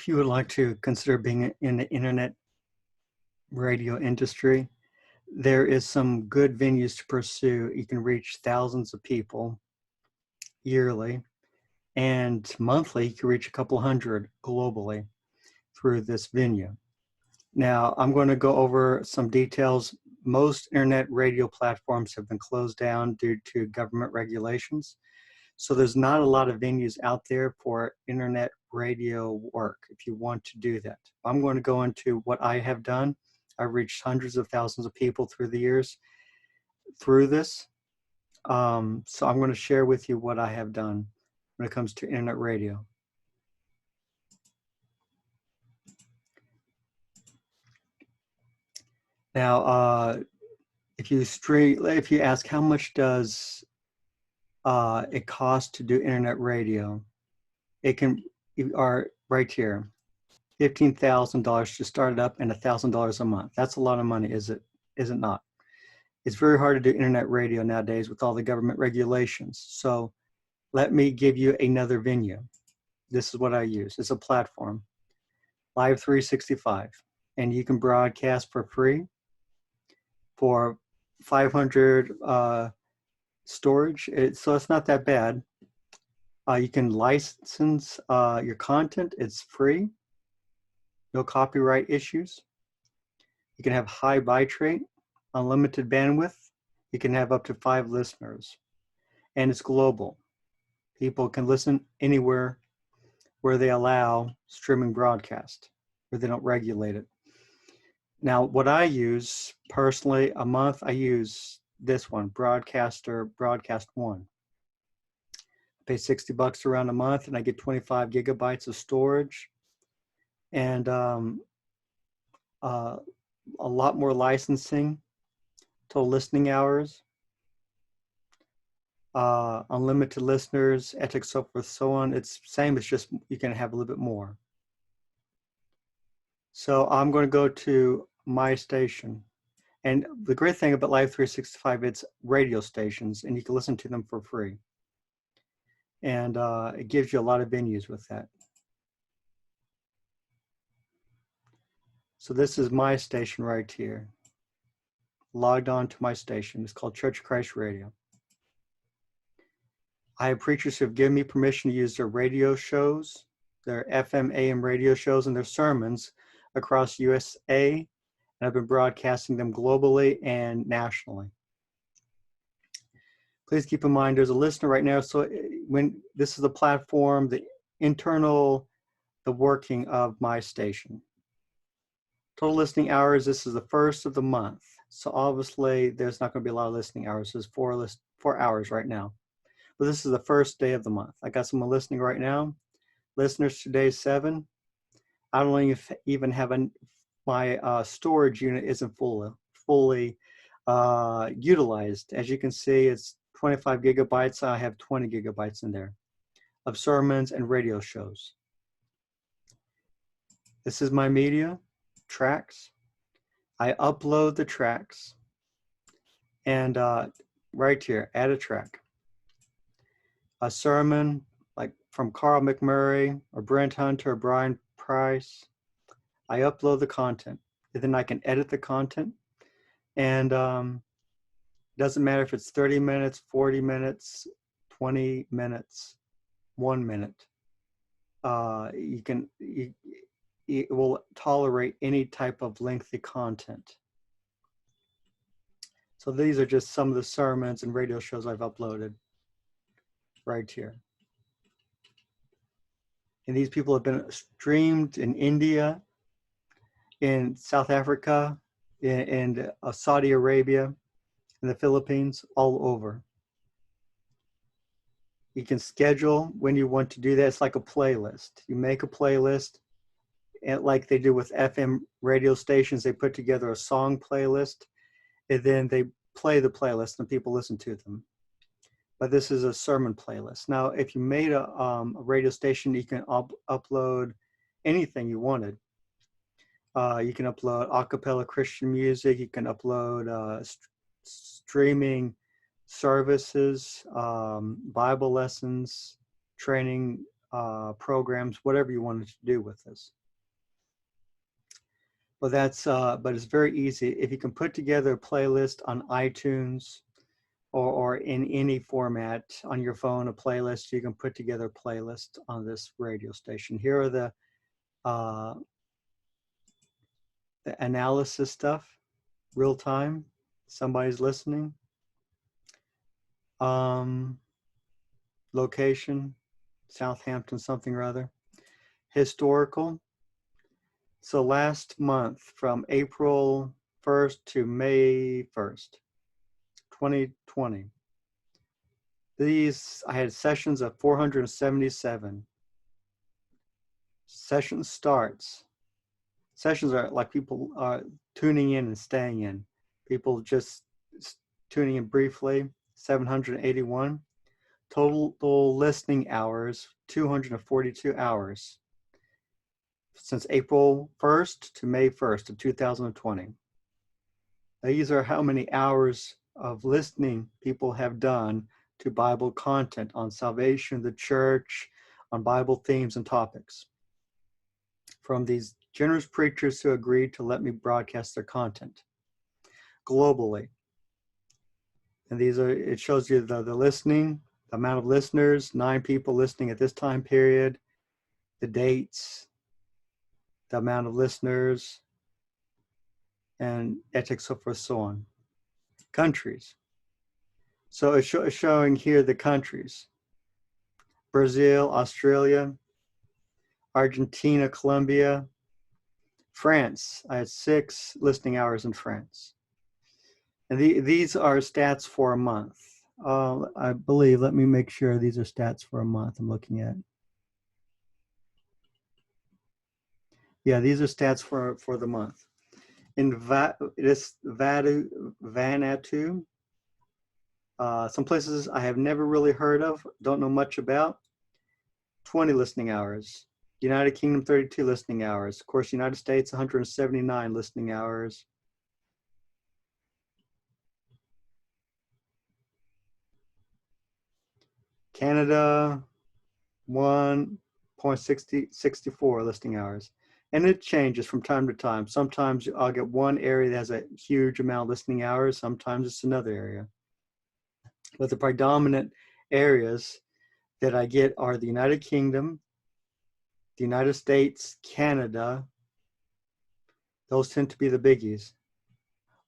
If you would like to consider being in the internet radio industry, there is some good venues to pursue. You can reach thousands of people yearly, and monthly you can reach a couple hundred globally through this venue. Now, I'm going to go over some details. Most internet radio platforms have been closed down due to government regulations. So there's not a lot of venues out there for internet radio work if you want to do that. I'm going to go into what I have done. I've reached hundreds of thousands of people through the years through this. So I'm going to share with you what I have done when it comes to internet radio. Now, if you ask how much does it cost to do internet radio, you are right here, $15,000 to start it up and $1,000 a month. That's a lot of money, is it not? It's very hard to do internet radio nowadays with all the government regulations. So let me give you another venue. This is what I use. It's a platform, Live 365, and you can broadcast for free for 500 storage. So it's not that bad. You can license your content. It's free. No copyright issues. You can have high bitrate, unlimited bandwidth. You can have up to 5 listeners. And it's global. People can listen anywhere where they allow streaming broadcast, where they don't regulate it. Now, what I use personally, a month, I use this one, Broadcast One. I pay $60 around a month, and I get 25 gigabytes of storage, and a lot more licensing, total listening hours, unlimited listeners, ethics, so forth, so on. It's same, it's just you can have a little bit more. So I'm going to go to my station. And the great thing about Live 365, it's radio stations, and you can listen to them for free. And it gives you a lot of venues with that. So this is my station right here. Logged on to my station. It's called Church of Christ Radio. I have preachers who have given me permission to use their radio shows, their FM, AM radio shows, and their sermons across USA, and I've been broadcasting them globally and nationally. Please keep in mind there's a listener right now, so when this is the platform, the working of my station. Total listening hours, this is the first of the month. So obviously there's not going to be a lot of listening hours. There's 4 hours right now. But this is the first day of the month. I got someone listening right now. Listeners, today is 7. I don't even have my storage unit isn't fully utilized. As you can see, it's 25 gigabytes. I have 20 gigabytes in there of sermons and radio shows. This is my media, tracks. I upload the tracks, and right here, add a track. A sermon like from Carl McMurray or Brent Hunter or Brian Price. I upload the content, and then I can edit the content, and doesn't matter if it's 30 minutes, 40 minutes, 20 minutes, 1 minute. It will tolerate any type of lengthy content. So these are just some of the sermons and radio shows I've uploaded right here. And these people have been streamed in India, in South Africa, in Saudi Arabia, in the Philippines, all over. You can schedule when you want to do that. It's like a playlist. You make a playlist, and like they do with FM radio stations, they put together a song playlist, and then they play the playlist and people listen to them. But this is a sermon playlist. Now, if you made a radio station, you can upload anything you wanted. You can upload a cappella Christian music. You can upload streaming services, Bible lessons, training programs, whatever you wanted to do with this. But but it's very easy. If you can put together a playlist on iTunes or in any format on your phone, a playlist, you can put together a playlist on this radio station. Here are the analysis stuff, real time. Somebody's listening. Location, Southampton, something or other. Historical. So last month, from April 1st to May 1st, 2020, I had sessions of 477. Sessions are like people tuning in and staying in. People just tuning in briefly, 781. Total listening hours, 242 hours. Since April 1st to May 1st of 2020. These are how many hours of listening people have done to Bible content on salvation, the church, on Bible themes and topics. From these generous preachers who agreed to let me broadcast their content globally. And it shows you the listening, the amount of listeners, 9 people listening at this time period, the dates, the amount of listeners, and ethics, so forth, so on. Countries. So it's showing here the countries. Brazil, Australia, Argentina, Colombia, France. I had 6 listening hours in France. And these are stats for a month. I believe, let me make sure these are stats for a month I'm looking at. Yeah, these are stats for the month. In Vanuatu, some places I have never really heard of, don't know much about, 20 listening hours. United Kingdom, 32 listening hours. Of course, United States, 179 listening hours. Canada, 1.64 listening hours. And it changes from time to time. Sometimes I'll get one area that has a huge amount of listening hours. Sometimes it's another area. But the predominant areas that I get are the United Kingdom, the United States, Canada. Those tend to be the biggies.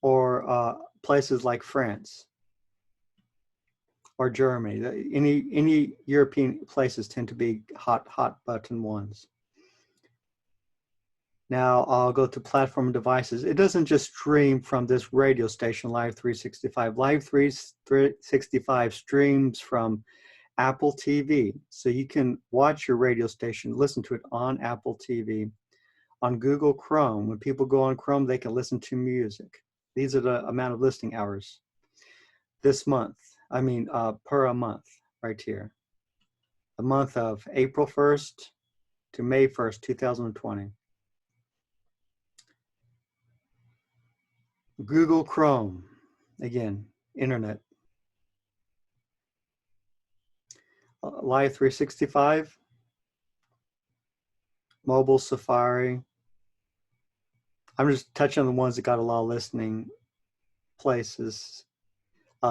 Or places like France or Germany. Any European places tend to be hot button ones. Now I'll go to platform devices. It doesn't just stream from this radio station, Live 365. Live 365 streams from Apple TV. So you can watch your radio station, listen to it on Apple TV. On Google Chrome, when people go on Chrome, they can listen to music. These are the amount of listening hours this month. Per a month right here. The month of April 1st to May 1st, 2020. Google Chrome, again, internet. Live 365, mobile Safari. I'm just touching on the ones that got a lot of listening places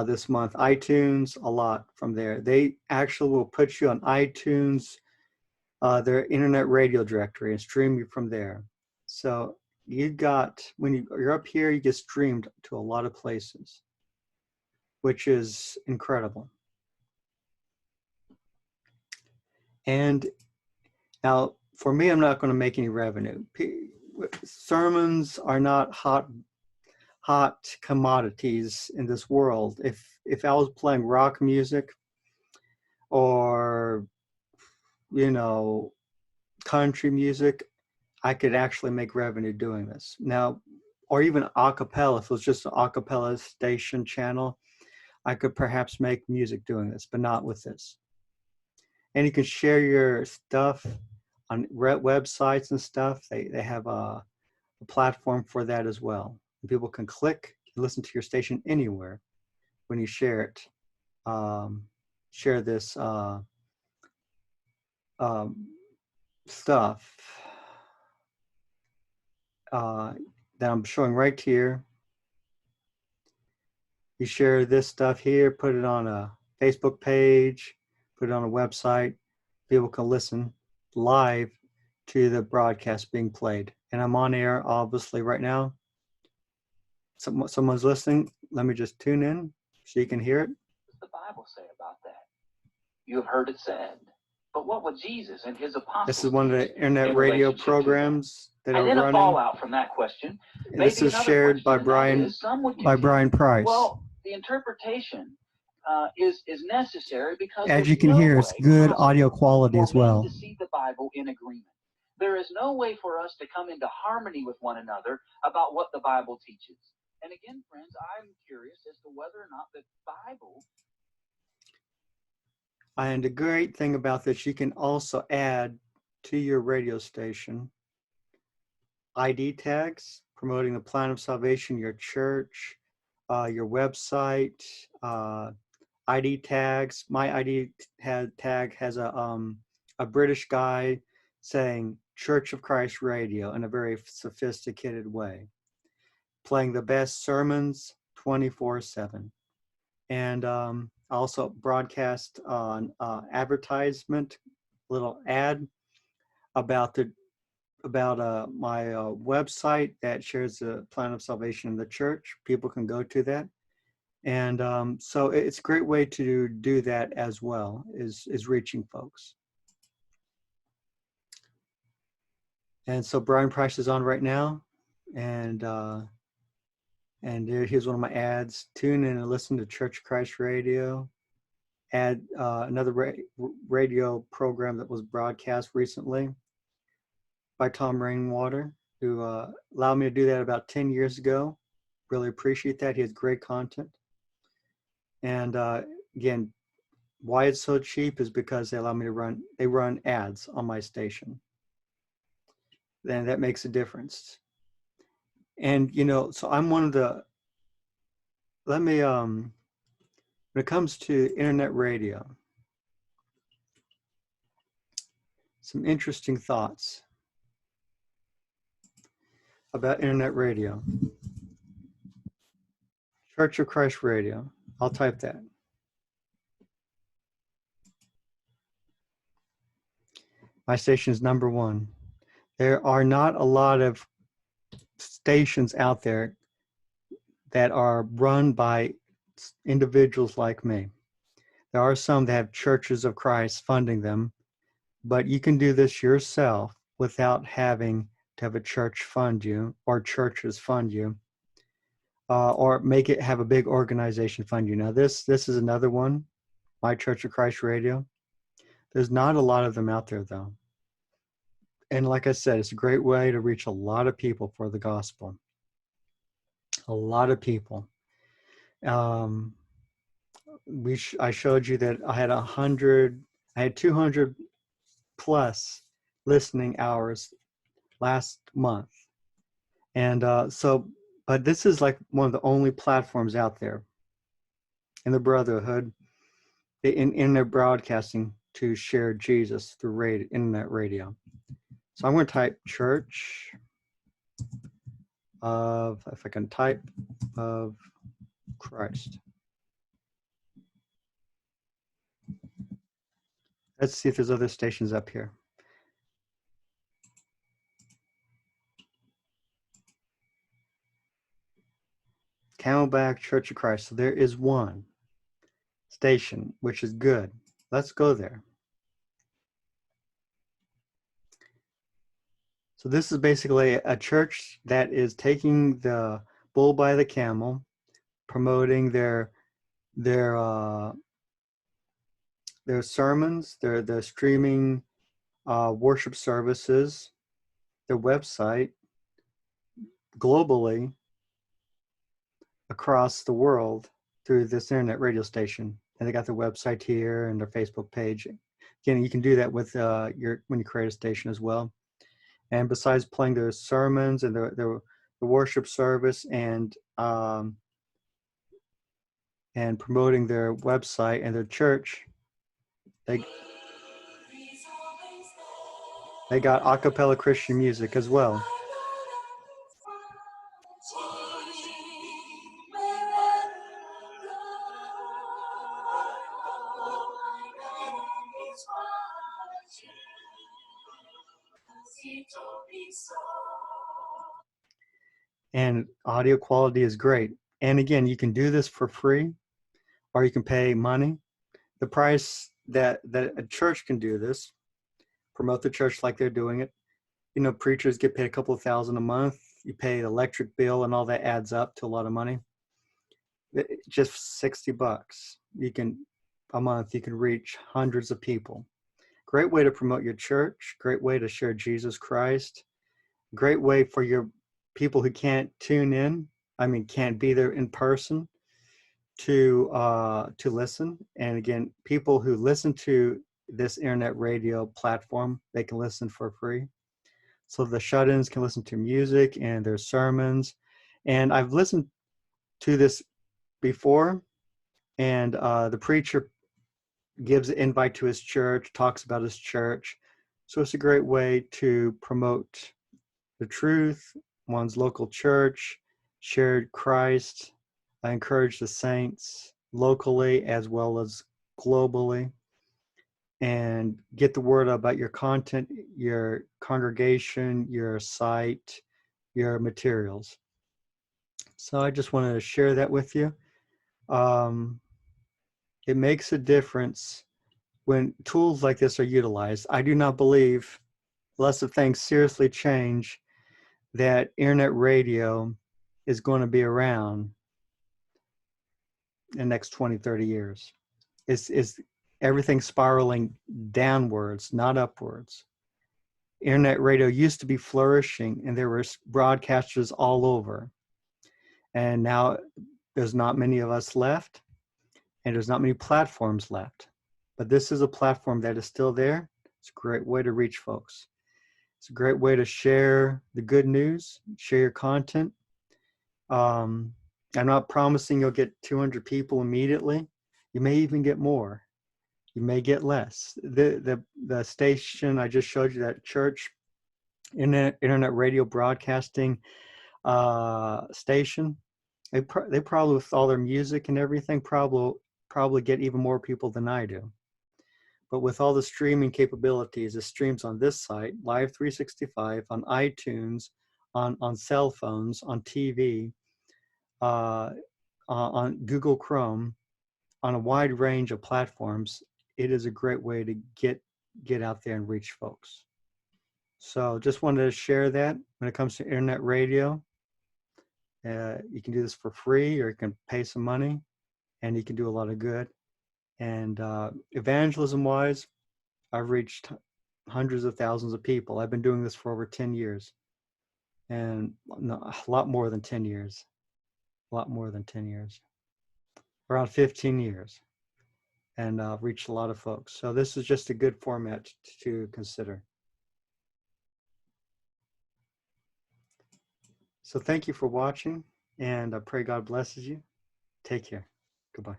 this month. iTunes, a lot from there. They actually will put you on iTunes, their internet radio directory, and stream you from there. So when you're up here, you get streamed to a lot of places, which is incredible. And now, for me, I'm not going to make any revenue. Sermons are not hot commodities in this world. If I was playing rock music or, country music, I could actually make revenue doing this. Now, or even a cappella, if it was just an a cappella station channel, I could perhaps make music doing this, but not with this. And you can share your stuff on websites and stuff. They have a platform for that as well. People can click and listen to your station anywhere when you share it. Share this stuff that I'm showing right here. You share this stuff here, put it on a Facebook page, put it on a website. People can listen live to the broadcast being played. And I'm on air, obviously, right now. Someone's listening. Let me just tune in so you can hear it. What does the Bible say about that? You have heard it said. But what would Jesus and his apostles This is one of the internet radio programs that are running. running. A fallout from that question. And this is shared by Brian Price. Well, the interpretation is necessary because as you can hear, it's good audio quality as well. To see the Bible in agreement. There is no way for us to come into harmony with one another about what the Bible teaches. And again, friends, I'm curious as to whether or not the Bible. And the great thing about this, you can also add to your radio station ID tags promoting the plan of salvation, your church, your website, ID tags. My ID tag has a British guy saying Church of Christ Radio in a very sophisticated way, playing the best sermons 24/7. And also broadcast on advertisement, little ad about my website that shares the plan of salvation in the church. People can go to that. And so it's a great way to do that as well, is reaching folks. And so Brian Price is on right now. And here's one of my ads. Tune in and listen to Church of Christ Radio. Add another radio program that was broadcast recently by Tom Rainwater, who allowed me to do that about 10 years ago. Really appreciate that. He has great content. And again, why it's so cheap is because they allow me to run ads on my station. Then that makes a difference. And, so I'm one of the, when it comes to internet radio, some interesting thoughts about internet radio. Church of Christ Radio. I'll type that. My station is number 1. There are not a lot of stations out there that are run by individuals like me. There are some that have churches of Christ funding them, but you can do this yourself without having to have a church fund you or churches fund you, or have a big organization fund you. Now this is another one, My Church of Christ Radio. There's not a lot of them out there though. And like I said, it's a great way to reach a lot of people for the gospel. A lot of people. I showed you that I had 200 plus listening hours last month. And but this is like one of the only platforms out there in the brotherhood, in their broadcasting to share Jesus through internet radio. So I'm going to type Church of, if I can type, of Christ. Let's see if there's other stations up here. Camelback Church of Christ. So there is one station, which is good. Let's go there. So this is basically a church that is taking the bull by the camel, promoting their sermons, their streaming worship services, their website globally across the world through this internet radio station. And they got their website here and their Facebook page. Again, you can do that with when you create a station as well. And besides playing their sermons and the worship service and promoting their website and their church, They got a cappella Christian music as well. And audio quality is great. And again, you can do this for free, or you can pay money. The price that a church can do this, promote the church like they're doing it. You know, preachers get paid a couple of $1,000 a month. You pay the electric bill, and all that adds up to a lot of money. Just $60, you can a month. You can reach hundreds of people. Great way to promote your church. Great way to share Jesus Christ. Great way for your people who can't tune in. I mean, can't be there in person to listen. And again, people who listen to this internet radio platform, they can listen for free. So the shut-ins can listen to music and their sermons. And I've listened to this before, and the preacher gives an invite to his church, talks about his church. So it's a great way to promote the truth, one's local church, shared Christ. I encourage the saints locally as well as globally, and get the word about your content, your congregation, your site, your materials. So I just wanted to share that with you. It makes a difference when tools like this are utilized. I do not believe, unless if things seriously change, that internet radio is going to be around in the next 20, 30 years. Is everything spiraling downwards, not upwards. Internet radio used to be flourishing, and there were broadcasters all over. And now there's not many of us left, and there's not many platforms left. But this is a platform that is still there. It's a great way to reach folks. It's a great way to share the good news, share your content. I'm not promising you'll get 200 people immediately. You may even get more. You may get less. The station I just showed you, that church internet radio broadcasting station, they probably, with all their music and everything, probably get even more people than I do. But with all the streaming capabilities, it streams on this site, Live 365, on iTunes, on cell phones, on TV, on Google Chrome, on a wide range of platforms. It is a great way to get out there and reach folks. So just wanted to share that. When it comes to internet radio, you can do this for free, or you can pay some money, and you can do a lot of good. And evangelism wise, I've reached hundreds of thousands of people. I've been doing this for over 10 years, and a lot more than 10 years, around 15 years, and reached a lot of folks. So this is just a good format to consider. So thank you for watching, and I pray God blesses you. Take care. Goodbye.